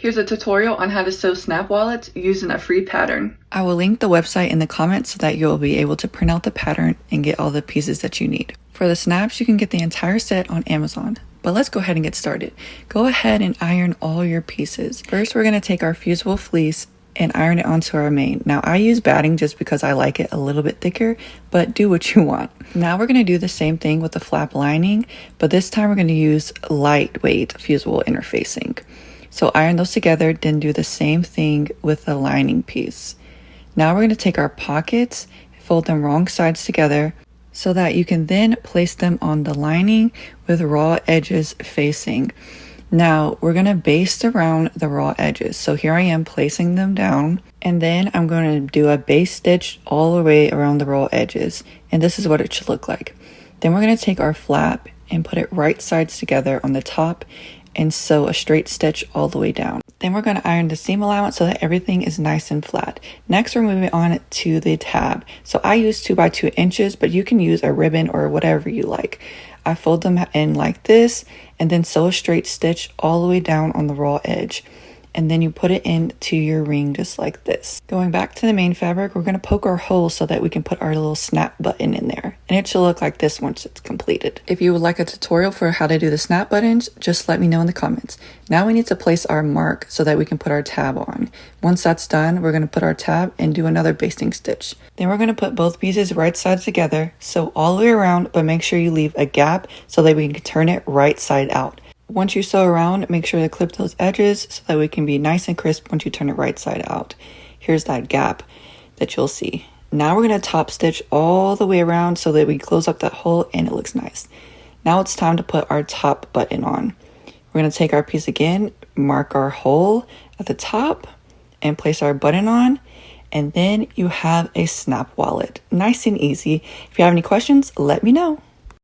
Here's a tutorial on how to sew snap wallets using a free pattern. I will link the website in the comments so that you'll be able to print out the pattern and get all the pieces that you need. For the snaps, you can get the entire set on Amazon. But let's go ahead and get started. Go ahead and iron all your pieces. First, we're going to take our fusible fleece and iron it onto our mane. Now, I use batting just because I like it a little bit thicker, but do what you want. Now we're going to do the same thing with the flap lining, but this time we're going to use lightweight fusible interfacing. So iron those together, then do the same thing with the lining piece. Now we're going to take our pockets, fold them wrong sides together so that you can then place them on the lining with raw edges facing. Now we're going to baste around the raw edges. So here I am placing them down, and then I'm going to do a base stitch all the way around the raw edges. And this is what it should look like. Then we're going to take our flap and put it right sides together on the top and sew a straight stitch all the way down. Then we're going to iron the seam allowance so that everything is nice and flat. Next, we're moving on to the tab. So I use 2 by 2 inches, but you can use a ribbon or whatever you like. I fold them in like this and then sew a straight stitch all the way down on the raw edge. And then you put it into your ring just like this. Going back to the main fabric, we're going to poke our holes so that we can put our little snap button in there. And it should look like this once it's completed. If you would like a tutorial for how to do the snap buttons, just let me know in the comments. Now we need to place our mark so that we can put our tab on. Once that's done, we're going to put our tab and do another basting stitch. Then we're going to put both pieces right sides together, sew all the way around, but make sure you leave a gap so that we can turn it right side out. Once you sew around, make sure to clip those edges so that we can be nice and crisp once you turn it right side out. Here's that gap that you'll see. Now we're going to top stitch all the way around so that we close up that hole and it looks nice. Now it's time to put our top button on. We're going to take our piece again, mark our hole at the top, and place our button on. And then you have a snap wallet. Nice and easy. If you have any questions, let me know.